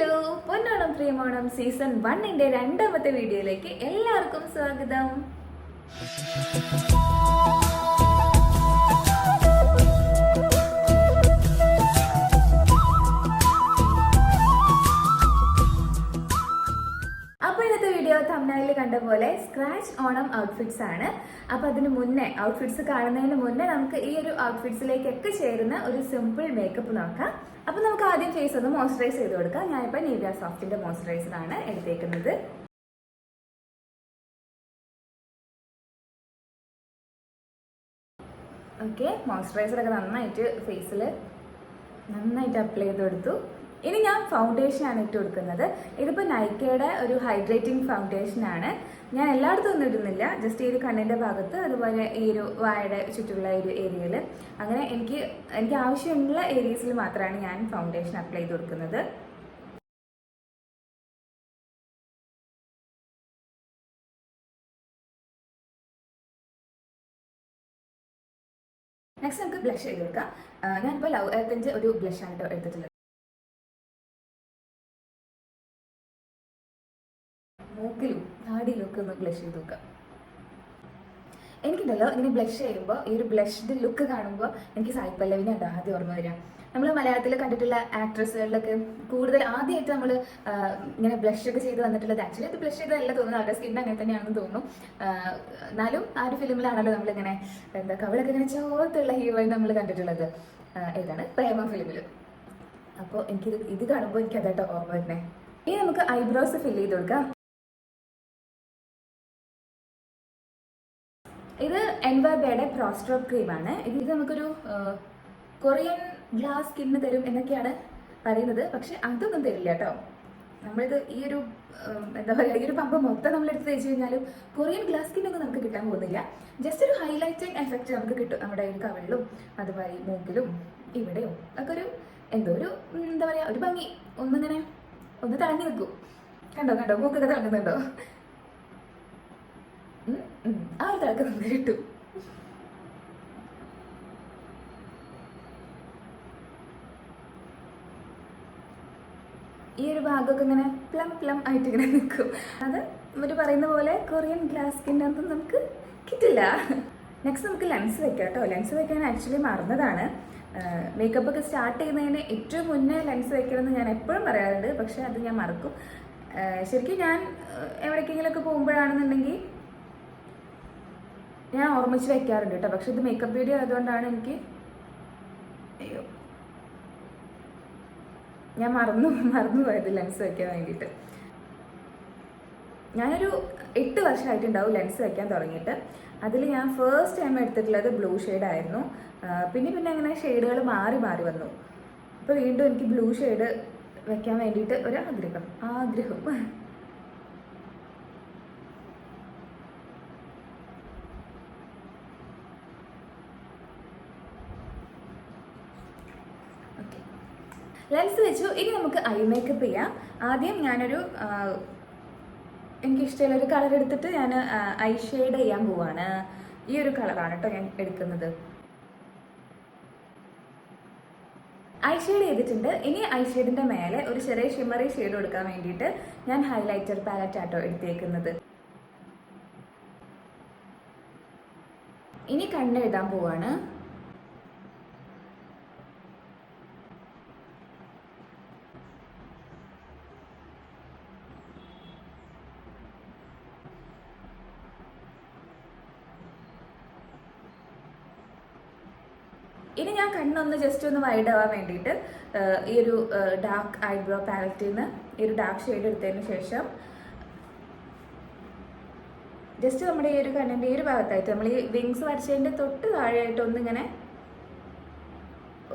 Hello, പൊന്നോണം പ്രിയമോണം season 1 രണ്ടാമത്തെ വീഡിയോയിലേക്ക് എല്ലാവർക്കും സ്വാഗതം. അപ്പോൾ ഇന്നത്തെ വീഡിയോ തംബ്നെയിലിൽ കണ്ട പോലെ സ്ക്രാച്ച് ഓണം ഔട്ട്ഫിറ്റ്സ് ആണ്. അപ്പോൾ അതിന് മുന്നേ ഔട്ട്ഫിറ്റ്സ് കാണുന്നതിന് മുന്നേ നമുക്ക് ഈ ഒരു ഔട്ട്ഫിറ്റ്സിലേക്കൊക്കെ ചേരുന്ന ഒരു സിമ്പിൾ മേക്കപ്പ് നോക്കാം. അപ്പോൾ നമുക്ക് ആദ്യം ഫേസ് ഒന്ന് മോയ്സ്ചറൈസ് ചെയ്ത് കൊടുക്കാം. ഞാനിപ്പോൾ നിവിയ സോഫ്റ്റിന്റെ മോയ്സ്ചറൈസർ ആണ് എടുത്തേക്കുന്നത്. ഓക്കെ, മോയ്സ്ചറൈസറൊക്കെ നന്നായിട്ട് ഫേസിൽ അപ്ലൈ ചെയ്ത് കൊടുത്തു. ഇനി ഞാൻ ഫൗണ്ടേഷൻ ആണ് ഇട്ട് കൊടുക്കുന്നത്. ഇതിപ്പോൾ നൈക്കയുടെ ഒരു ഹൈഡ്രേറ്റിംഗ് ഫൗണ്ടേഷൻ ആണ്. ഞാൻ എല്ലായിടത്തും ഒന്നും ഇടുന്നില്ല, ജസ്റ്റ് ഈ ഒരു കണ്ണിൻ്റെ ഭാഗത്ത്, അതുപോലെ ഈ ഒരു വായയുടെ ചുറ്റുമുള്ള ഒരു ഏരിയയിൽ, അങ്ങനെ എനിക്ക് ആവശ്യമുള്ള ഏരിയസിൽ മാത്രമാണ് ഞാൻ ഫൗണ്ടേഷൻ അപ്ലൈ ചെയ്ത് കൊടുക്കുന്നത്. നെക്സ്റ്റ് നമുക്ക് ബ്ലഷ് ചെയ്ത് കൊടുക്കാം. ഞാനിപ്പോൾ ലവ് എർത്തിൻ്റെ ഒരു ബ്ലഷാണ് കേട്ടോ എടുത്തിട്ടുള്ളത്. മൂക്കിലും താടിയിലും ഒക്കെ ഒന്ന് ബ്ലഷ് ചെയ്ത് നോക്കാം. എനിക്കുണ്ടല്ലോ ഇങ്ങനെ ബ്ലഷ് ചെയ്യുമ്പോൾ ഈ ഒരു ബ്ലഷിൻ്റെ ലുക്ക് കാണുമ്പോൾ എനിക്ക് സായി പല്ലവിനെ ആദ്യം ഓർമ്മ വരിക. നമ്മൾ മലയാളത്തിൽ കണ്ടിട്ടുള്ള ആക്ട്രസുകളിലൊക്കെ കൂടുതൽ ആദ്യമായിട്ട് നമ്മൾ ഇങ്ങനെ ബ്ലഷ് ഒക്കെ ചെയ്ത് വന്നിട്ടുള്ളത്, ആക്ച്വലി അത് ബ്ലഷ് ചെയ്തതല്ല തോന്നുന്നു, അവരുടെ സ്കിൻ അങ്ങനെ തന്നെയാണെന്ന് തോന്നുന്നു. എന്നാലും ആ ഒരു ഫിലിമിലാണല്ലോ നമ്മളിങ്ങനെ കവിളൊക്കെ ഇങ്ങനെ ചോത്തുള്ള ഹീറോയിൻ നമ്മൾ കണ്ടിട്ടുള്ളത്. ഏതാണ് പ്രേമ ഫിലിമിൽ. അപ്പോൾ ഇത് കാണുമ്പോൾ എനിക്ക് അതായിട്ട് ഓർമ്മ വരുന്നേ. ഇനി നമുക്ക് ഐബ്രോസ് ഫില്ല് ചെയ്ത് കൊടുക്കാം. ഇത് എൻവാബയുടെ പ്രോസ്ട്രോപ്പ് ക്രീമാണ്. ഇത് നമുക്കൊരു കൊറിയൻ ഗ്ലാസ് സ്കിന്ന് തരും എന്നൊക്കെയാണ് പറയുന്നത്, പക്ഷെ അതൊന്നും തരില്ല കേട്ടോ. നമ്മളിത് ഈ ഒരു എന്താ പറയുക, ഈ ഒരു പമ്പ് മൊത്തം നമ്മളെടുത്ത് തേച്ച് കഴിഞ്ഞാലും കൊറിയൻ ഗ്ലാസ് സ്കിന്നൊന്നും നമുക്ക് കിട്ടാൻ പോകുന്നില്ല. ജസ്റ്റ് ഒരു ഹൈലൈറ്റിംഗ് എഫക്റ്റ് നമുക്ക് കിട്ടും നമ്മുടെ ഒരു കവിളിലും അതുപോലെ മൂക്കിലും ഇവിടെയോ ഒക്കെ ഒരു എന്തോ ഒരു എന്താ പറയുക, ഒരു ഭംഗി ഒന്നിങ്ങനെ ഒന്ന് തിളങ്ങി നിൽക്കും. കണ്ടോ മൂക്കൊക്കെ തിളങ്ങുന്നുണ്ടോ? ആ ഒരു തിളക്കം നമുക്ക് കിട്ടും. ഈ ഒരു ഭാഗമൊക്കെ ഇങ്ങനെ പ്ലം ആയിട്ട് ഇങ്ങനെ നിൽക്കും. അത് അവർ പറയുന്ന പോലെ കൊറിയൻ ഗ്ലാസ് സ്കിന്നൊന്നും നമുക്ക് കിട്ടില്ല. നെക്സ്റ്റ് നമുക്ക് ലെൻസ് വെക്കാം കേട്ടോ. ലെൻസ് വെക്കാൻ ആക്ച്വലി മറന്നതാണ്. മേക്കപ്പ് ഒക്കെ സ്റ്റാർട്ട് ചെയ്യുന്നതിന് ഏറ്റവും മുന്നേ ലെൻസ് വെക്കണമെന്ന് ഞാൻ എപ്പോഴും പറയാറുണ്ട്, പക്ഷെ അത് ഞാൻ മറക്കും. ശരിക്കും ഞാൻ എവിടേക്കെങ്കിലുമൊക്കെ പോകുമ്പോഴാണെന്നുണ്ടെങ്കിൽ ഞാൻ ഓർമ്മിച്ച് വെക്കാറുണ്ട് കേട്ടോ. പക്ഷെ ഇത് മേക്കപ്പ് വീഡിയോ ആയതുകൊണ്ടാണ് ഞാൻ മറന്നു പോയത് ലെൻസ് വെക്കാൻ വേണ്ടിയിട്ട്. ഞാനൊരു 8 വർഷമായിട്ടുണ്ടാവും ലെൻസ് വെക്കാൻ തുടങ്ങിയിട്ട്. അതിൽ ഞാൻ ഫസ്റ്റ് ടൈം എടുത്തിട്ടുള്ളത് ബ്ലൂ ഷെയ്ഡായിരുന്നു. പിന്നെ അങ്ങനെ ഷെയ്ഡുകൾ മാറി വന്നു. അപ്പോൾ വീണ്ടും എനിക്ക് ബ്ലൂ ഷെയ്ഡ് വെക്കാൻ വേണ്ടിയിട്ട് ഒരു ആഗ്രഹം. ലെൻസ് വെച്ചു. ഇനി നമുക്ക് ഐ മേക്കപ്പ് ചെയ്യാം. ആദ്യം ഞാനൊരു എനിക്കിഷ്ടമുള്ളൊരു കളർ എടുത്തിട്ട് ഞാൻ ഐ ഷെയ്ഡ് ചെയ്യാൻ പോവാണ്. ഈ ഒരു കളറാണ് കേട്ടോ ഞാൻ എടുക്കുന്നത്. ഐ ഷെയ്ഡ് ചെയ്തിട്ടുണ്ട്. ഇനി ഐ ഷെയ്ഡിൻ്റെ മേലെ ഒരു ചെറിയ ഷിമ്മറി ഷെയ്ഡ് കൊടുക്കാൻ വേണ്ടിയിട്ട് ഞാൻ ഹൈലൈറ്റർ പാലറ്റ് ആട്ടോ എടുത്തേക്കുന്നത്. ഇനി കണ്ണെഴുതാൻ പോവാണ്. ഇനി ഞാൻ കണ്ണൊന്ന് ജസ്റ്റ് ഒന്ന് വൈഡ് ആവാൻ വേണ്ടിയിട്ട് ഈ ഒരു ഡാർക്ക് ഐബ്രോ പാലറ്റിൽ നിന്ന് ഈ ഒരു ഡാർക്ക് ഷെയ്ഡ് എടുത്തതിന് ശേഷം ജസ്റ്റ് നമ്മുടെ ഈ ഒരു കണ്ണിൻ്റെ ഈ ഒരു ഭാഗത്തായിട്ട് നമ്മൾ ഈ വിങ്സ് വരച്ചതിൻ്റെ തൊട്ട് താഴെയായിട്ട് ഒന്നിങ്ങനെ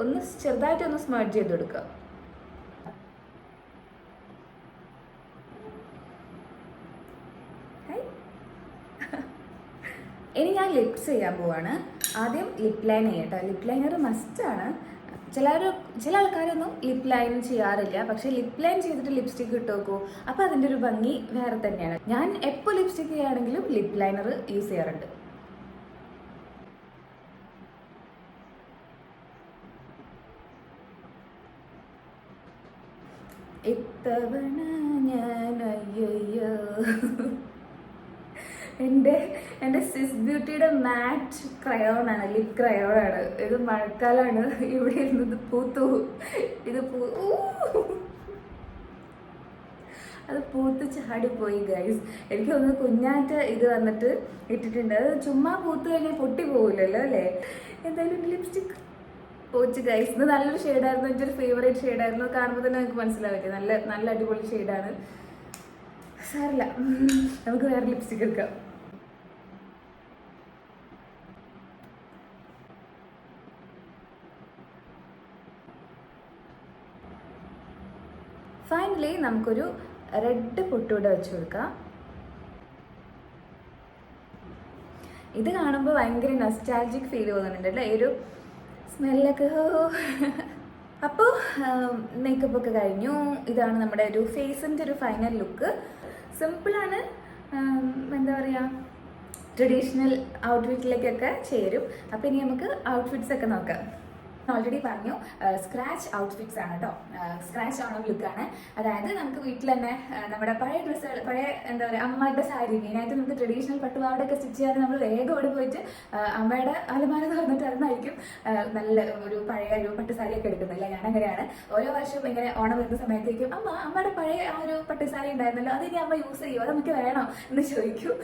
ഒന്ന് ചെറുതായിട്ടൊന്ന് സ്മർജ് ചെയ്ത് കൊടുക്കുക. ഇനി ഞാൻ ലിപ്സ് ചെയ്യാൻ പോവാണ്. ആദ്യം ലിപ് ലൈൻ ചെയ്യട്ടോ. ലിപ് ലൈനർ മസ്റ്റാണ്. ചില ആൾക്കാരൊന്നും ലിപ് ലൈൻ ചെയ്യാറില്ല, പക്ഷേ ലിപ് ലൈൻ ചെയ്തിട്ട് ലിപ്സ്റ്റിക്ക് ഇട്ട് നോക്കൂ, അപ്പോൾ അതിൻ്റെ ഒരു ഭംഗി വേറെ തന്നെയാണ്. ഞാൻ എപ്പോൾ ലിപ്സ്റ്റിക്ക് ചെയ്യുകയാണെങ്കിലും ലിപ് ലൈനർ യൂസ് ചെയ്യാറുണ്ട്. ഇത്തവണ ഞാൻ അയ്യോ എൻ്റെ സ്വിസ് ബ്യൂട്ടിയുടെ മാറ്റ് ക്രയോണാണ്, ലിപ് ക്രയോണാണ്. ഇത് മഴക്കാലമാണ്. ഇവിടെ ഇരുന്നത് പൂത്തു. ഇത് അത് പൂത്ത് ചാടിപ്പോയി ഗൈസ്. എനിക്ക് തോന്നുന്നു കുഞ്ഞാറ്റ് ഇത് വന്നിട്ട് ഇട്ടിട്ടുണ്ട്. അത് ചുമ്മാ പൂത്ത് കഴിഞ്ഞാൽ പൊട്ടി പോകില്ലല്ലോ അല്ലേ. എന്തായാലും ലിപ്സ്റ്റിക് പോച്ച് ഗൈസ്. ഇത് നല്ലൊരു ഷെയ്ഡായിരുന്നു, എൻ്റെ ഒരു ഫേവറേറ്റ് ഷെയ്ഡായിരുന്നു. കാണുമ്പോൾ തന്നെ നമുക്ക് മനസ്സിലാവില്ലേ, നല്ല നല്ല അടിപൊളി ഷെയ്ഡാണ്. സാരില്ല, നമുക്ക് വേറെ ലിപ്സ്റ്റിക് എടുക്കാം. ഫൈനലി നമുക്കൊരു റെഡ് പൊട്ടൂടെ വെച്ച് കൊടുക്കാം. ഇത് കാണുമ്പോൾ ഭയങ്കര നൊസ്റ്റാൾജിക് ഫീൽ തോന്നുന്നുണ്ട് അല്ലേ, ഒരു സ്മെല്ലൊക്കെ. അപ്പോൾ മേക്കപ്പ് ഒക്കെ കഴിഞ്ഞു. ഇതാണ് നമ്മുടെ ഒരു ഫേസിൻ്റെ ഒരു ഫൈനൽ ലുക്ക്. സിമ്പിളാണ്, എന്താ പറയുക, ട്രഡീഷണൽ ഔട്ട്ഫിറ്റിലേക്കൊക്കെ ചേരും. അപ്പോൾ ഇനി നമുക്ക് ഔട്ട്ഫിറ്റ്സ് ഒക്കെ നോക്കാം. ഓൾറെഡി പറഞ്ഞു, സ്ക്രാച്ച് ഔട്ട്ഫിറ്റ്സ് ആണ് കേട്ടോ. സ്ക്രാച്ച് ഓണം ലുക്കാണ്. അതായത് നമുക്ക് വീട്ടിൽ തന്നെ നമ്മുടെ പഴയ ഡ്രസ്സുകൾ, പഴയ എന്താ പറയുക, അമ്മയുടെ സാരി, മെയിനായിട്ട് നമുക്ക് ട്രഡീഷണൽ പട്ടുപാവടൊക്കെ സ്റ്റിച്ച് ചെയ്യാതെ നമ്മൾ വേഗം ഓടി പോയിട്ട് അമ്മയുടെ അലമാര തുറന്നിട്ട് അതായിരിക്കും നല്ല ഒരു പഴയ ഒരു പട്ടുസാരിയൊക്കെ എടുക്കുന്നില്ല. ഞാൻ അങ്ങനെയാണ്. ഓരോ വർഷവും ഇങ്ങനെ ഓണം വരുന്ന സമയത്തേക്കും അമ്മയുടെ പഴയ ആ ഒരു പട്ടുസാരി ഉണ്ടായിരുന്നല്ലോ, അത് ഇനി അമ്മ യൂസ് ചെയ്യുമോ, അത് നമുക്ക് വേണോ എന്ന് ചോദിക്കും.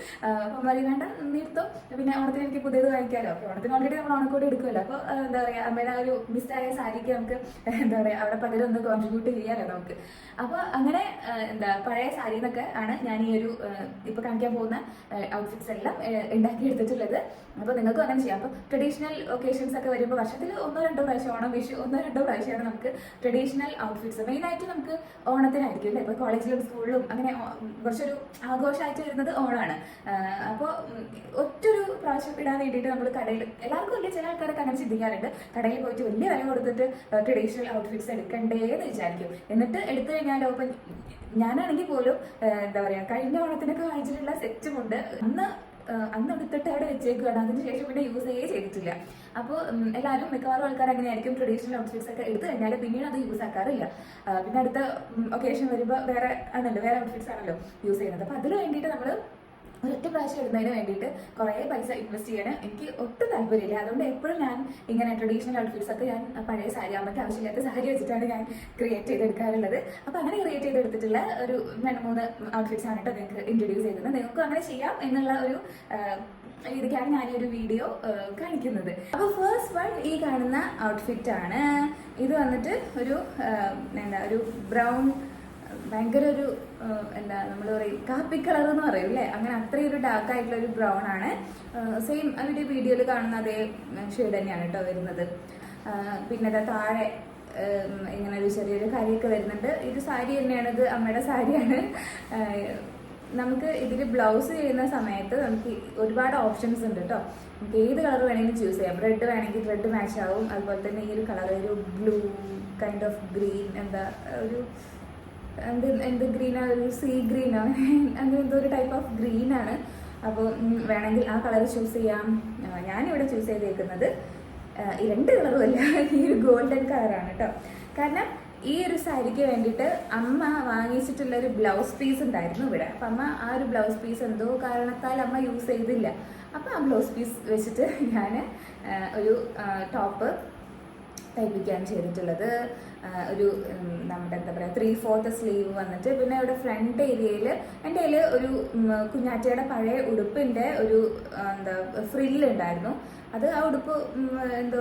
അപ്പം പറയും വേണ്ട, നിർത്തും, പിന്നെ ഓണത്തിന് എനിക്ക് പുതിയത് വാങ്ങിക്കാമല്ലോ. അപ്പോൾ ഓണത്തിന് ഓൾറെഡി നമ്മൾ ഓണക്കോടി എടുക്കുമല്ലോ. അപ്പോൾ എന്താ പറയുക, അമ്മയുടെ ഒരു മിസ്സായ സാരിക്ക് നമുക്ക് എന്താ പറയുക അവിടെ പകരം ഒന്ന് കോൺട്രിബ്യൂട്ട് ചെയ്യാനോ നമുക്ക്. അപ്പോൾ അങ്ങനെ എന്താ പഴയ സാരി എന്നൊക്കെ ആണ് ഞാൻ ഈ ഒരു ഇപ്പോൾ കാണിക്കാൻ പോകുന്ന ഔട്ട്ഫിറ്റ്സ് എല്ലാം ഉണ്ടാക്കിയെടുത്തിട്ടുള്ളത്. അപ്പോൾ നിങ്ങൾക്കും അങ്ങനെ ചെയ്യാം. അപ്പോൾ ട്രഡീഷണൽ ഒക്കേഷൻസ് ഒക്കെ വരുമ്പോൾ വർഷത്തിൽ 1-2 പ്രാവശ്യം, ഓണം വിഷു 1-2 പ്രാവശ്യമാണ് നമുക്ക് ട്രഡീഷണൽ ഔട്ട്ഫിറ്റ്സ്. മെയിനായിട്ട് നമുക്ക് ഓണത്തിനായിരിക്കും അല്ലേ. ഇപ്പോൾ കോളേജിലും സ്കൂളിലും അങ്ങനെ കുറച്ചൊരു ആഘോഷമായിട്ട് വരുന്നത് ഓണമാണ്. അപ്പോൾ ഒറ്റൊരു പ്രാവശ്യം ഇടാൻ വേണ്ടിയിട്ട് നമ്മൾ കടയിൽ, എല്ലാവർക്കും വലിയ ചില ആൾക്കാരൊക്കെ അങ്ങനെ ചിന്തിക്കാറുണ്ട്, കടയിൽ പോയിട്ട് വലിയ വില കൊടുത്തിട്ട് ട്രഡീഷണൽ ഔട്ട്ഫിറ്റ്സ് എടുക്കണ്ടേ എന്ന് വിചാരിക്കും. എന്നിട്ട് എടുത്തു കഴിഞ്ഞാലോ, ഇപ്പം ഞാനാണെങ്കിൽ പോലും എന്താ പറയുക, കഴിഞ്ഞ ഓണത്തിനൊക്കെ വാങ്ങിച്ചിട്ടുള്ള സെറ്റുമുണ്ട് അന്ന് എടുത്തിട്ട് അവിടെ വെച്ചേക്കുകയാണ്. അതിനുശേഷം പിന്നെ യൂസ് ചെയ്തിട്ടില്ല. അപ്പോൾ എല്ലാവരും, മിക്കവാറും ആൾക്കാർ അങ്ങനെയായിരിക്കും, ട്രഡീഷണൽ ഔട്ട്ഫിറ്റ്സ് ഒക്കെ എടുത്തു കഴിഞ്ഞാൽ പിന്നീട് അത് യൂസ് ആക്കാറില്ല. പിന്നെ അടുത്ത ഒക്കേഷൻ വരുമ്പോൾ വേറെ ഔട്ട്ഫിറ്റ്സ് ആണല്ലോ യൂസ് ചെയ്യുന്നത്. അപ്പോൾ അതിന് വേണ്ടിയിട്ട് നമ്മൾ ഒരൊറ്റ പ്രാവശ്യം ഇടുന്നതിന് വേണ്ടിയിട്ട് കുറേ പൈസ ഇൻവെസ്റ്റ് ചെയ്യാൻ എനിക്ക് ഒട്ടും താല്പര്യമില്ല. അതുകൊണ്ട് എപ്പോഴും ഞാൻ ഇങ്ങനെ ട്രഡീഷണൽ ഔട്ട്ഫിറ്റ്സ് ഒക്കെ ഞാൻ പഴയ സാരി, അമ്മയ്ക്ക് ആവശ്യമില്ലാത്ത സാരി വെച്ചിട്ടാണ് ഞാൻ ക്രിയേറ്റ് ചെയ്തെടുക്കാറുള്ളത്. അപ്പോൾ അങ്ങനെ ക്രിയേറ്റ് ചെയ്തെടുത്തിട്ടുള്ള ഒരു 2-3 ഔട്ട്ഫിറ്റ്സ് ആണ് കേട്ടോ നിങ്ങൾക്ക് ഇൻട്രൊഡ്യൂസ് ചെയ്യുന്നത്. നിങ്ങൾക്കും അങ്ങനെ ചെയ്യാം എന്നുള്ള ഒരു രീതിക്കാണ് ഞാൻ ഈ ഒരു വീഡിയോ കാണിക്കുന്നത്. അപ്പോൾ ഫസ്റ്റ് വൺ ഈ കാണുന്ന ഔട്ട്ഫിറ്റ് ആണ്. ഇത് വന്നിട്ട് ഒരു ഒരു ബ്രൗൺ, ഭയങ്കര ഒരു എന്താ നമ്മൾ പറയും കാപ്പി കളർ എന്ന് പറയും അല്ലേ, അങ്ങനെ അത്രയും ഒരു ഡാർക്ക് ആയിട്ടുള്ള ഒരു ബ്രൗൺ ആണ്. സെയിം അവരുടെ വീഡിയോയിൽ കാണുന്ന അതേ ഷെയ്ഡ് തന്നെയാണ് കേട്ടോ വരുന്നത്. പിന്നെ അത് താഴെ ഇങ്ങനെ ഒരു ചെറിയൊരു കരിയൊക്കെ വരുന്നുണ്ട്. ഇത് സാരി തന്നെയാണ്, ഇത് അമ്മയുടെ സാരിയാണ്. നമുക്ക് ഇതിൽ ബ്ലൗസ് ചെയ്യുന്ന സമയത്ത് നമുക്ക് ഒരുപാട് ഓപ്ഷൻസ് ഉണ്ട് കേട്ടോ. നമുക്ക് ഏത് കളർ വേണമെങ്കിലും ചൂസ് ചെയ്യാം. റെഡ് വേണമെങ്കിൽ റെഡ് മാച്ച് ആവും. അതുപോലെ തന്നെ ഈ ഒരു കളർ ഒരു ബ്ലൂ കൈൻഡ് ഓഫ് ഗ്രീൻ, എന്താ ഒരു എന്ത് ഗ്രീനാണ്, ഒരു സീ ഗ്രീനാണ്, അങ്ങനെ എന്തോ ഒരു ടൈപ്പ് ഓഫ് ഗ്രീനാണ്. അപ്പോൾ വേണമെങ്കിൽ ആ കളർ ചൂസ് ചെയ്യാം. ഞാനിവിടെ ചൂസ് ചെയ്തേക്കുന്നത് ഈ 2 കളറും അല്ല, ഈ ഒരു ഗോൾഡൻ കളറാണ് കേട്ടോ. കാരണം ഈ ഒരു സാരിക്ക് വേണ്ടിയിട്ട് അമ്മ വാങ്ങിച്ചിട്ടുള്ളൊരു ബ്ലൗസ് പീസ് ഉണ്ടായിരുന്നു ഇവിടെ. അപ്പം അമ്മ ആ ഒരു ബ്ലൗസ് പീസ് എന്തോ കാരണത്താൽ അമ്മ യൂസ് ചെയ്തില്ല. അപ്പോൾ ആ ബ്ലൗസ് പീസ് വെച്ചിട്ട് ഞാൻ ഒരു ടോപ്പ് തയ്പ്പിക്കാൻ ചെയ്തിട്ടുള്ളത്. ഒരു നമ്മുടെ എന്താ പറയുക 3/4 സ്ലീവ് വന്നിട്ട്, പിന്നെ ഇവിടെ ഫ്രണ്ട് ഏരിയയിൽ എൻ്റെ കയ്യിൽ ഒരു കുഞ്ഞാറ്റയുടെ പഴയ ഉടുപ്പിൻ്റെ ഒരു എന്താ ഫ്രില്ലുണ്ടായിരുന്നു. അത് ആ ഉടുപ്പ് എന്തോ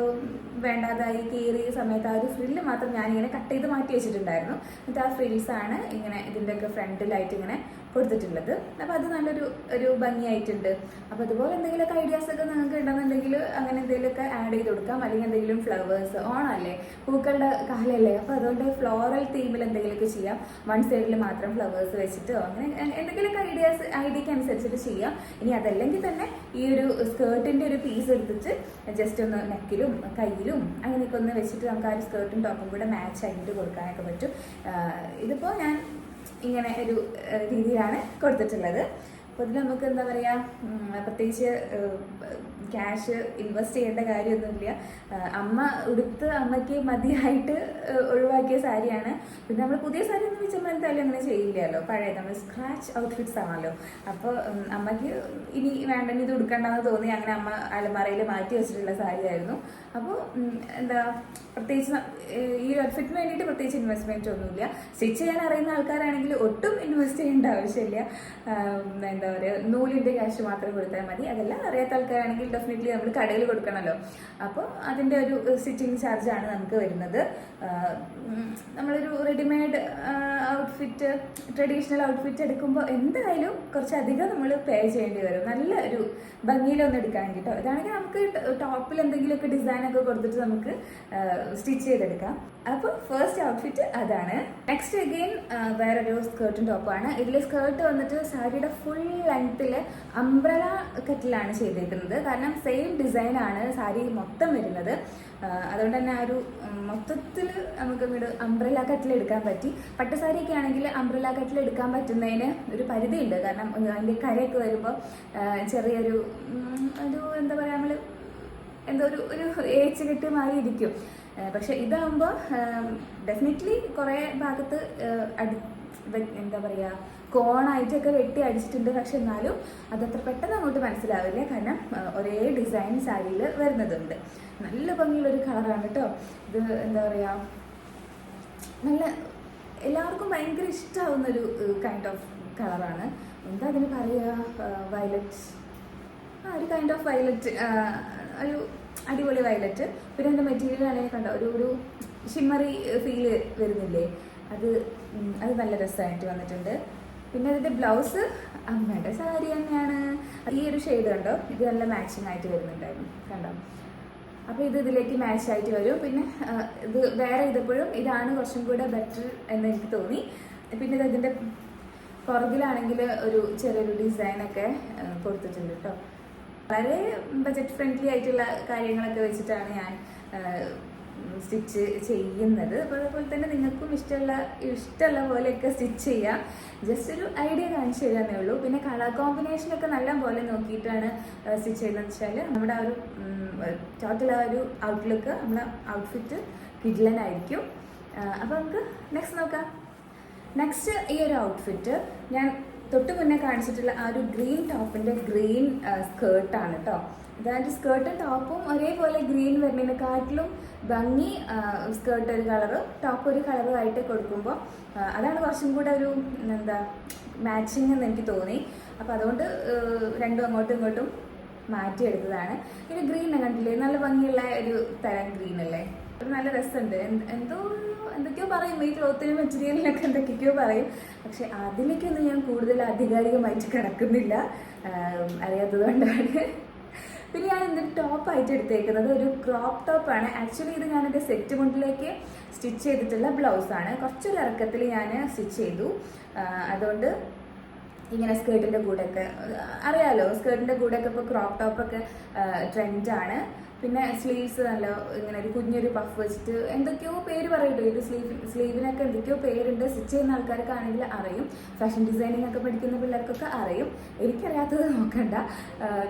വേണ്ടാതായി കീറിയ സമയത്ത് ആ ഒരു ഫ്രില്ല് മാത്രം ഞാനിങ്ങനെ കട്ട് ചെയ്ത് മാറ്റി വെച്ചിട്ടുണ്ടായിരുന്നു. എന്നിട്ട് ആ ഫ്രിൽസാണ് ഇങ്ങനെ ഇതിൻ്റെയൊക്കെ ഫ്രണ്ടിലായിട്ട് ഇങ്ങനെ കൊടുത്തിട്ടുള്ളത്. അപ്പോൾ അത് ഒരു ഭംഗിയായിട്ടുണ്ട്. അപ്പോൾ അതുപോലെ എന്തെങ്കിലുമൊക്കെ ഐഡിയാസൊക്കെ നിങ്ങൾക്ക് ഉണ്ടെന്നുണ്ടെങ്കിൽ അങ്ങനെ എന്തെങ്കിലുമൊക്കെ ആഡ് ചെയ്ത് കൊടുക്കാം. അല്ലെങ്കിൽ എന്തെങ്കിലും ഫ്ലവേഴ്സ്, ഓണമല്ലേ, പൂക്കളുടെ കാലമല്ലേ, അപ്പോൾ അതുകൊണ്ട് ഫ്ലോറൽ തീമിൽ എന്തെങ്കിലുമൊക്കെ ചെയ്യാം. വൺ സൈഡിൽ മാത്രം ഫ്ലവേഴ്സ് വെച്ചിട്ടോ അങ്ങനെ എന്തെങ്കിലുമൊക്കെ ഐഡിയക്ക് അനുസരിച്ചിട്ട് ചെയ്യാം. ഇനി അതല്ലെങ്കിൽ തന്നെ ഈ ഒരു സ്കേർട്ടിൻ്റെ ഒരു പീസ് എടുത്തിട്ട് ജസ്റ്റ് ഒന്ന് നെക്കിലും കയ്യിലും അങ്ങനെയൊക്കെ ഒന്ന് വെച്ചിട്ട് നമുക്ക് ആ ഒരു സ്കേർട്ടും ടോപ്പും കൂടെ മാച്ച് ആയിട്ട് കൊടുക്കാനൊക്കെ പറ്റും. ഇതിപ്പോൾ ഞാൻ ഇങ്ങനെ ഒരു രീതിയിലാണ് കൊടുത്തിട്ടുള്ളത്. അപ്പോൾ ഇതിൽ നമുക്ക് എന്താ പറയുക, പ്രത്യേകിച്ച് ക്യാഷ് ഇൻവെസ്റ്റ് ചെയ്യേണ്ട കാര്യമൊന്നുമില്ല. അമ്മ ഉടുത്ത് അമ്മയ്ക്ക് മതിയായിട്ട് ഒഴിവാക്കിയ സാരിയാണ്. പിന്നെ നമ്മൾ പുതിയ സാരി ഒന്നും വെച്ചപ്പോൾ എന്തായാലും അങ്ങനെ ചെയ്യില്ലല്ലോ, പഴയ നമ്മൾ സ്ക്രാച്ച് ഔട്ട്ഫിറ്റ്സ് ആണല്ലോ. അപ്പോൾ അമ്മയ്ക്ക് ഇനി വേണ്ടെങ്കിൽ ഇത് ഉടുക്കണ്ടെന്ന് തോന്നി അങ്ങനെ അമ്മ അലമാറയിൽ മാറ്റി വെച്ചിട്ടുള്ള സാരിയായിരുന്നു. അപ്പോൾ എന്താ പ്രത്യേകിച്ച് ഈ ഒരു ഔട്ട്ഫിറ്റിന് വേണ്ടിയിട്ട് പ്രത്യേകിച്ച് ഇൻവെസ്റ്റ്മെൻറ്റ് ഒന്നുമില്ല. സ്റ്റിച്ച് ചെയ്യാൻ അറിയുന്ന ആൾക്കാരാണെങ്കിൽ ഒട്ടും ഇൻവെസ്റ്റ് ചെയ്യേണ്ട ആവശ്യമില്ല. എന്താ പറയുക, നൂലിൻ്റെ ക്യാഷ് മാത്രം കൊടുത്താൽ മതി. അതല്ല അറിയാത്ത ആൾക്കാരാണെങ്കിൽ ഡെഫിനറ്റ്ലി നമ്മൾ കടയിൽ കൊടുക്കണമല്ലോ. അപ്പോൾ അതിൻ്റെ ഒരു സ്റ്റിച്ചിങ് ചാർജാണ് നമുക്ക് വരുന്നത്. നമ്മളൊരു റെഡിമെയ്ഡ് ഔട്ട്ഫിറ്റ്, ട്രഡീഷണൽ ഔട്ട്ഫിറ്റ് എടുക്കുമ്പോൾ എന്തായാലും കുറച്ചധികം നമ്മൾ പേ ചെയ്യേണ്ടി വരും, നല്ല ഒരു ഭംഗിയിലൊന്നും എടുക്കുകയാണെങ്കിൽ കേട്ടോ. ഇതാണെങ്കിൽ നമുക്ക് ടോപ്പിൽ എന്തെങ്കിലുമൊക്കെ ഡിസൈനൊക്കെ കൊടുത്തിട്ട് നമുക്ക് സ്റ്റിച്ച് ചെയ്തെടുക്കാം. അപ്പോൾ ഫസ്റ്റ് ഔട്ട്ഫിറ്റ് അതാണ്. നെക്സ്റ്റ് അഗെയിൻ വേറൊരു സ്കേർട്ടും ടോപ്പാണ്. ഇതിൽ സ്കേർട്ട് വന്നിട്ട് സാരിയുടെ ഫുൾ ലെങ്ത്തിൽ അംബ്രല കട്ടിലാണ് ചെയ്തേക്കുന്നത്. കാരണം സെയിം ഡിസൈനാണ് സാരി മൊത്തം വരുന്നത്. അതുകൊണ്ട് തന്നെ ആ ഒരു മൊത്തത്തിൽ നമുക്ക് ഇവിടെ അംബ്രല കട്ടിൽ എടുക്കാൻ പറ്റി. പട്ടുസാരിയൊക്കെ ആണെങ്കിൽ അംബ്രല കട്ടിൽ എടുക്കാൻ പറ്റുന്നതിന് ഒരു പരിധിയുണ്ട്. കാരണം അതിൻ്റെ കരയൊക്കെ വരുമ്പോൾ ചെറിയൊരു എന്താ പറയുക, നമ്മൾ എന്തോ ഒരു ഏച്ച് കെട്ട് മാറി ഇരിക്കും. പക്ഷെ ഇതാകുമ്പോൾ ഡെഫിനറ്റ്ലി കുറേ ഭാഗത്ത് എന്താ പറയുക, കോണായിട്ടൊക്കെ വെട്ടി അടിച്ചിട്ടുണ്ട്. പക്ഷെ എന്നാലും അതത്ര പെട്ടെന്ന് അങ്ങോട്ട് മനസ്സിലാവില്ല, കാരണം ഒരേ ഡിസൈൻ സാരിയിൽ വരുന്നതുണ്ട്. നല്ല ഭംഗിയുള്ളൊരു കളറാണ് കേട്ടോ ഇത്. എന്താ പറയുക, നല്ല എല്ലാവർക്കും ഭയങ്കര ഇഷ്ടമാവുന്നൊരു കൈൻഡ് ഓഫ് കളറാണ്. എന്താ അതിന് പറയുക, വയലറ്റ്, ഒരു കൈൻഡ് ഓഫ് വയലറ്റ്, ഒരു അടിപൊളി വയലറ്റ്. പിന്നെ അതിൻ്റെ മെറ്റീരിയൽ ആണെങ്കിൽ കണ്ടോ ഒരു ഷിമ്മറി ഫീല് വരുന്നില്ലേ, അത് നല്ല രസമായിട്ട് വന്നിട്ടുണ്ട്. പിന്നെ അതിൻ്റെ ബ്ലൗസ് അമ്മയുടെ സാരി തന്നെയാണ്. ഈ ഒരു ഷെയ്ഡ് കണ്ടോ, ഇത് നല്ല മാച്ചിങ് ആയിട്ട് വരുന്നുണ്ടായിരുന്നു കണ്ടോ. അപ്പോൾ ഇതിലേക്ക് മാച്ച് ആയിട്ട് വരും. പിന്നെ ഇത് വേറെ ചെയ്തപ്പോഴും ഇതാണ് കുറച്ചും കൂടെ ബെറ്റർ എന്ന് എനിക്ക് തോന്നി. പിന്നെ ഇതിൻ്റെ പുറകിലാണെങ്കിൽ ഒരു ചെറിയൊരു ഡിസൈനൊക്കെ കൊടുത്തിട്ടുണ്ട് കേട്ടോ. വളരെ ബജറ്റ് ഫ്രണ്ട്ലി ആയിട്ടുള്ള കാര്യങ്ങളൊക്കെ വെച്ചിട്ടാണ് ഞാൻ സ്റ്റിച്ച് ചെയ്യുന്നത്. അപ്പോൾ അതുപോലെ തന്നെ നിങ്ങൾക്കും ഇഷ്ടമുള്ള പോലെയൊക്കെ സ്റ്റിച്ച് ചെയ്യാം. ജസ്റ്റ് ഒരു ഐഡിയ കാണിച്ചു തരാന്നേ ഉള്ളൂ. പിന്നെ കളർ കോമ്പിനേഷനൊക്കെ നല്ല പോലെ നോക്കിയിട്ടാണ് സ്റ്റിച്ച് ചെയ്യുന്നതെന്ന് വെച്ചാൽ നമ്മുടെ ആ ഒരു ടോട്ടൽ ആ ഒരു ഔട്ട്ലുക്ക്, നമ്മുടെ ഔട്ട്ഫിറ്റ് കിഡ്ലനായിരിക്കും. അപ്പോൾ നമുക്ക് നെക്സ്റ്റ് നോക്കാം. നെക്സ്റ്റ് ഈ ഒരു ഔട്ട്ഫിറ്റ് ഞാൻ തൊട്ട് മുന്നേ കാണിച്ചിട്ടുള്ള ആ ഒരു ഗ്രീൻ ടോപ്പിൻ്റെ ഗ്രീൻ സ്കേർട്ടാണ് കേട്ടോ. അതായത് സ്കേർട്ടും ടോപ്പും ഒരേപോലെ ഗ്രീൻ വരുന്നതിനെക്കാട്ടിലും ഭംഗി സ്കേർട്ട് ഒരു കളറ് ടോപ്പ് ഒരു കളറും ആയിട്ട് കൊടുക്കുമ്പോൾ അതാണ് കുറച്ചും കൂടെ ഒരു എന്താ മാച്ചിങ് എന്ന് എനിക്ക് തോന്നി. അപ്പോൾ അതുകൊണ്ട് രണ്ടും അങ്ങോട്ടും ഇങ്ങോട്ടും മാറ്റിയെടുത്തതാണ്. പിന്നെ ഗ്രീൻ കണ്ടില്ലേ, നല്ല ഭംഗിയുള്ള ഒരു തരം ഗ്രീൻ അല്ലേ, ഒരു നല്ല രസമുണ്ട്. എന്തൊക്കെയോ പറയും, ഈ ക്ലോത്തിനും മെറ്റീരിയലിനൊക്കെ എന്തൊക്കെയോ പറയും. പക്ഷെ അതിലേക്കൊന്നും ഞാൻ കൂടുതൽ ആധികാരികമായിട്ട് കിടക്കുന്നില്ല, അറിയാത്തത് കൊണ്ടാണ്. പിന്നെ ഞാൻ എന്തൊരു ടോപ്പായിട്ട് എടുത്തേക്കുന്നത് ഒരു ക്രോപ്പ് ടോപ്പാണ്. ആക്ച്വലി ഇത് ഞാനെൻ്റെ സെറ്റ് മുണ്ടിലേക്ക് സ്റ്റിച്ച് ചെയ്തിട്ടുള്ള ബ്ലൗസാണ്. കുറച്ചൊരു ഇറക്കത്തിൽ ഞാൻ സ്റ്റിച്ച് ചെയ്തു. അതുകൊണ്ട് ഇങ്ങനെ സ്കേർട്ടിൻ്റെ കൂടെയൊക്കെ അറിയാമല്ലോ, സ്കേർട്ടിൻ്റെ കൂടെയൊക്കെ ഇപ്പോൾ ക്രോപ്പ് ടോപ്പൊക്കെ ട്രെൻഡാണ്. പിന്നെ സ്ലീവ്സ് നല്ല ഇങ്ങനെ ഒരു കുഞ്ഞൊരു പഫ് വെച്ചിട്ട് എന്തൊക്കെയോ പേര് പറയട്ടോ. ഒരു സ്ലീവിനൊക്കെ എന്തൊക്കെയോ പേരുണ്ട്. സ്റ്റിച്ച് ചെയ്യുന്ന ആൾക്കാർക്ക് ആണെങ്കിൽ അറിയും, ഫാഷൻ ഡിസൈനിങ് ഒക്കെ പഠിക്കുന്ന പിള്ളേർക്കൊക്കെ അറിയും. എനിക്കറിയാത്തത് നോക്കണ്ട,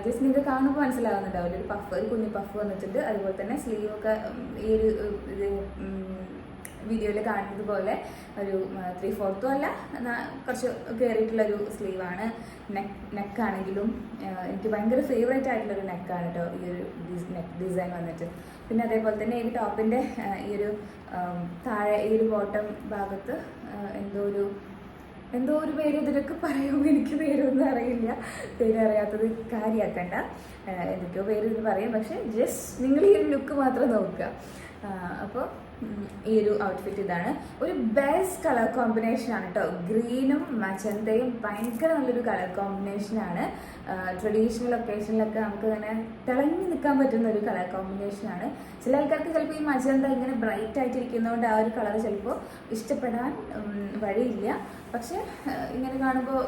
ജസ്റ്റ് നിങ്ങൾക്ക് കാണുമ്പോൾ മനസ്സിലാവുന്നുണ്ടാവില്ല. ഒരു പഫ്, ഒരു കുഞ്ഞു പഫ് വന്നിട്ടുണ്ട്. അതുപോലെ തന്നെ സ്ലീവൊക്കെ ഈ ഒരു ഇത് വീഡിയോയിൽ കാണുന്നത് പോലെ ഒരു 3/4 അല്ല, കുറച്ച് കയറിയിട്ടുള്ളൊരു സ്ലീവാണ്. നെക്കാണെങ്കിലും എനിക്ക് ഭയങ്കര ഫേവറേറ്റ് ആയിട്ടുള്ളൊരു നെക്കാണ് കേട്ടോ ഈ ഒരു നെക്ക് ഡിസൈൻ വന്നിട്ട്. പിന്നെ അതേപോലെ തന്നെ ഈ ടോപ്പിൻ്റെ ഈ ഒരു താഴെ ഈ ഒരു ബോട്ടം ഭാഗത്ത് എന്തോ ഒരു പേര് ഇതിനൊക്കെ പറയുമ്പോൾ എനിക്ക് പേരൊന്നും അറിയില്ല, പേര് അറിയാത്തത് കാര്യമാക്കണ്ട, എന്തൊക്കെയോ പേര് ഇത് പറയും. പക്ഷേ ജസ്റ്റ് നിങ്ങൾ ഈ ഒരു ലുക്ക് മാത്രം നോക്കുക. അപ്പോൾ ഈ ഒരു ഔട്ട്ഫിറ്റ് ഇതാണ്. ഒരു ബെസ്റ്റ് കളർ കോമ്പിനേഷനാണ് കേട്ടോ. ഗ്രീനും മജന്തയും ഭയങ്കര നല്ലൊരു കളർ കോമ്പിനേഷനാണ്. ട്രഡീഷണൽ ഒക്കേഷനിലൊക്കെ നമുക്ക് ഇങ്ങനെ തിളങ്ങി നിൽക്കാൻ പറ്റുന്ന ഒരു കളർ കോമ്പിനേഷനാണ്. ചില ആൾക്കാർക്ക് ചിലപ്പോൾ ഈ മജന്ത ഇങ്ങനെ ബ്രൈറ്റ് ആയിട്ടിരിക്കുന്നതുകൊണ്ട് ആ ഒരു കളർ ചിലപ്പോൾ ഇഷ്ടപ്പെടാൻ വഴിയില്ല. പക്ഷെ ഇങ്ങനെ കാണുമ്പോൾ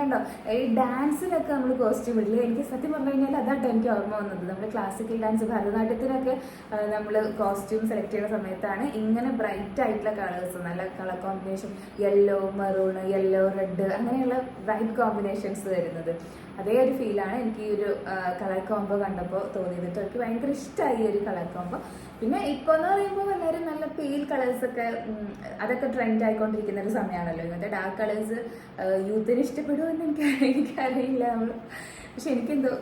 കണ്ടോ ഈ ഡാൻസിനൊക്കെ നമ്മൾ കോസ്റ്റ്യൂം ഇടില്ല. എനിക്ക് സത്യം പറഞ്ഞു കഴിഞ്ഞാൽ അതാട്ടോ എനിക്ക് ഓർമ്മ വന്നത്. നമ്മൾ ക്ലാസിക്കൽ ഡാൻസ് ഭരതനാട്യത്തിനൊക്കെ നമ്മൾ കോസ്റ്റ്യൂം സെലക്ട് ചെയ്യുന്ന സമയത്താണ് ഇങ്ങനെ ബ്രൈറ്റ് ആയിട്ടുള്ള കളേഴ്സ്, നല്ല colour combination, yellow maroon, yellow red, അങ്ങനെയുള്ള ബ്രൈറ്റ് കോമ്പിനേഷൻസ് വരുന്നത്. അതേ ഒരു ഫീലാണ് എനിക്ക് ഈ ഒരു കളർ കോംബോ കണ്ടപ്പോൾ തോന്നിയത്. എനിക്ക് ഭയങ്കര ഇഷ്ടമായി ഈ ഒരു കളർ കോംബോ. പിന്നെ ഇപ്പോൾ എന്ന് പറയുമ്പോൾ എല്ലാവരും നല്ല പെയിൽ കളേഴ്സൊക്കെ അതൊക്കെ ട്രെൻഡ് ആയിക്കൊണ്ടിരിക്കുന്ന ഒരു സമയമാണല്ലോ. ഇങ്ങനത്തെ ഡാർക്ക് കളേഴ്സ് യൂത്തിന് ഇഷ്ടപ്പെടുമെന്ന് എനിക്കറിയില്ല നമ്മൾ, പക്ഷെ എനിക്കെന്തോ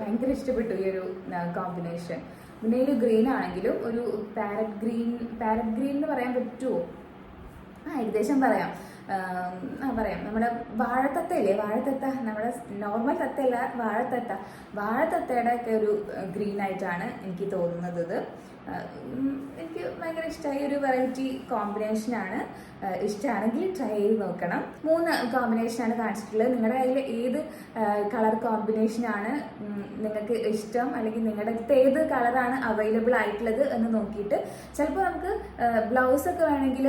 ഭയങ്കര ഇഷ്ടപ്പെട്ടു ഈ ഒരു കോമ്പിനേഷൻ. പിന്നെ ഒരു ഗ്രീൻ ആണെങ്കിലും ഒരു പാരറ്റ് ഗ്രീൻ എന്ന് പറയാൻ പറ്റുമോ? ഏകദേശം പറയാം. നമ്മുടെ വാഴത്തത്തയില്ലേ, വാഴത്തത്ത, നമ്മുടെ നോർമൽ തത്തയല്ല, വാഴത്തത്തയുടെ ഒക്കെ ഒരു ഗ്രീൻ ആയിട്ടാണ് എനിക്ക് തോന്നുന്നത് ഇത്. എനിക്ക് ഭയങ്കര ഇഷ്ടമായ ഒരു വെറൈറ്റി കോമ്പിനേഷനാണ്. ഇഷ്ടമാണെങ്കിൽ ട്രൈ ചെയ്ത് നോക്കണം. 3 കോമ്പിനേഷനാണ് കാണിച്ചിട്ടുള്ളത്. നിങ്ങളുടെ കയ്യിൽ ഏത് കളർ കോമ്പിനേഷനാണ് നിങ്ങൾക്ക് ഇഷ്ടം, അല്ലെങ്കിൽ നിങ്ങളുടെ അടുത്ത് ഏത് കളറാണ് അവൈലബിൾ ആയിട്ടുള്ളത് എന്ന് നോക്കിയിട്ട്, ചിലപ്പോൾ നമുക്ക് ബ്ലൗസൊക്കെ വേണമെങ്കിൽ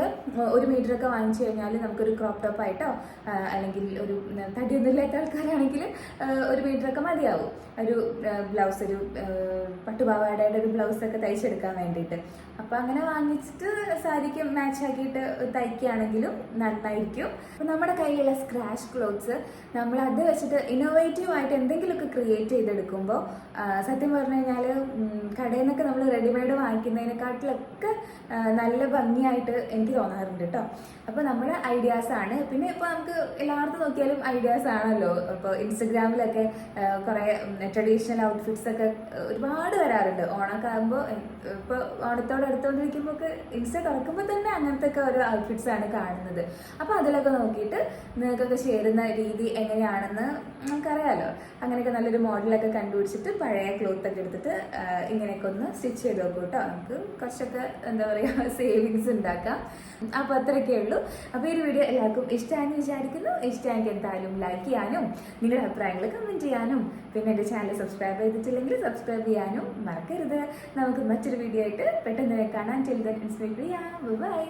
1 മീറ്ററൊക്കെ വാങ്ങിച്ചു കഴിഞ്ഞാൽ നമുക്കൊരു ക്രോപ്പ് ടോപ്പ് ആയിട്ടോ, അല്ലെങ്കിൽ ഒരു തടിയൊന്നും ഇല്ലാത്ത ആൾക്കാരാണെങ്കിൽ 1 മീറ്ററൊക്കെ മതിയാവും ഒരു ബ്ലൗസ്, ഒരു പട്ടുപാവാടയുടെ ഒരു ബ്ലൗസൊക്കെ തയ്ച്ചെടുക്കാൻ വേണ്ടിയിട്ട്. അപ്പോൾ അങ്ങനെ വാങ്ങിച്ചിട്ട് സാരിക്ക് മാച്ച് ആക്കിയിട്ട് തയ്ക്കുകയാണെങ്കിലും നന്നായിരിക്കും. അപ്പോൾ നമ്മുടെ കയ്യിലുള്ള സ്ക്രാച്ച് ക്ലോത്ത്സ് നമ്മൾ അത് വെച്ചിട്ട് ഇന്നോവേറ്റീവ് ആയിട്ട് എന്തെങ്കിലുമൊക്കെ ക്രിയേറ്റ് ചെയ്തെടുക്കുമ്പോൾ സത്യം പറഞ്ഞു കഴിഞ്ഞാൽ കടയിൽ നിന്നൊക്കെ നമ്മൾ റെഡിമെയ്ഡ് വാങ്ങിക്കുന്നതിനെക്കാട്ടിലൊക്കെ നല്ല ഭംഗിയായിട്ട് എനിക്ക് തോന്നാറുണ്ട് കേട്ടോ. അപ്പോൾ നമ്മുടെ ഐഡിയാസാണ്. പിന്നെ ഇപ്പോൾ നമുക്ക് എല്ലായിടത്തും നോക്കിയാലും ഐഡിയാസ് ആണല്ലോ. ഇപ്പോൾ ഇൻസ്റ്റഗ്രാമിലൊക്കെ കുറേ ട്രഡീഷണൽ ഔട്ട്ഫിറ്റ്സ് ഒക്കെ ഒരുപാട് വരാറുണ്ട്. ഓണമൊക്കെ ആകുമ്പോൾ, ഇപ്പോൾ ഓണത്തോട് അടുത്തുകൊണ്ടിരിക്കുമ്പോൾ ഒക്കെ ഇൻസ്റ്റ തുറക്കുമ്പോൾ തന്നെ അങ്ങനത്തെ ഒക്കെ ഓരോ ഔട്ട്ഫിറ്റ്സ് ആണ് കാണുന്നത്. അപ്പോൾ അതിലൊക്കെ നോക്കിയിട്ട് നിങ്ങൾക്കൊക്കെ ചേരുന്ന രീതി എങ്ങനെയാണെന്ന് നമുക്കറിയാമല്ലോ. അങ്ങനെയൊക്കെ നല്ലൊരു മോഡലൊക്കെ കണ്ടുപിടിച്ചിട്ട് പഴയ ക്ലോത്തൊക്കെ എടുത്തിട്ട് ഇങ്ങനെയൊക്കെ ഒന്ന് സ്റ്റിച്ച് ചെയ്ത് നോക്കൂ കേട്ടോ. നമുക്ക് കുറച്ചൊക്കെ എന്താ പറയുക സേവിങ്സ് ഉണ്ടാക്കാം. അപ്പോൾ അത്രയൊക്കെ ഉള്ളൂ. അപ്പോൾ ഈ ഒരു വീഡിയോ എല്ലാവർക്കും ഇഷ്ടമാണെന്ന് വിചാരിക്കുന്നു. ഇഷ്ടമായെങ്കിൽ എന്തായാലും ലൈക്ക് ചെയ്യാനും നിങ്ങളുടെ അഭിപ്രായങ്ങൾ കമൻറ്റ് ചെയ്യാനും, പിന്നെ എൻ്റെ ചാനൽ സബ്സ്ക്രൈബ് ചെയ്തിട്ടില്ലെങ്കിൽ സബ്സ്ക്രൈബ് ചെയ്യാനും മറക്കരുത്. നമുക്ക് മറ്റൊരു വീഡിയോ ആയിട്ട് പെട്ടെന്ന് കാണാൻ. ബൈ.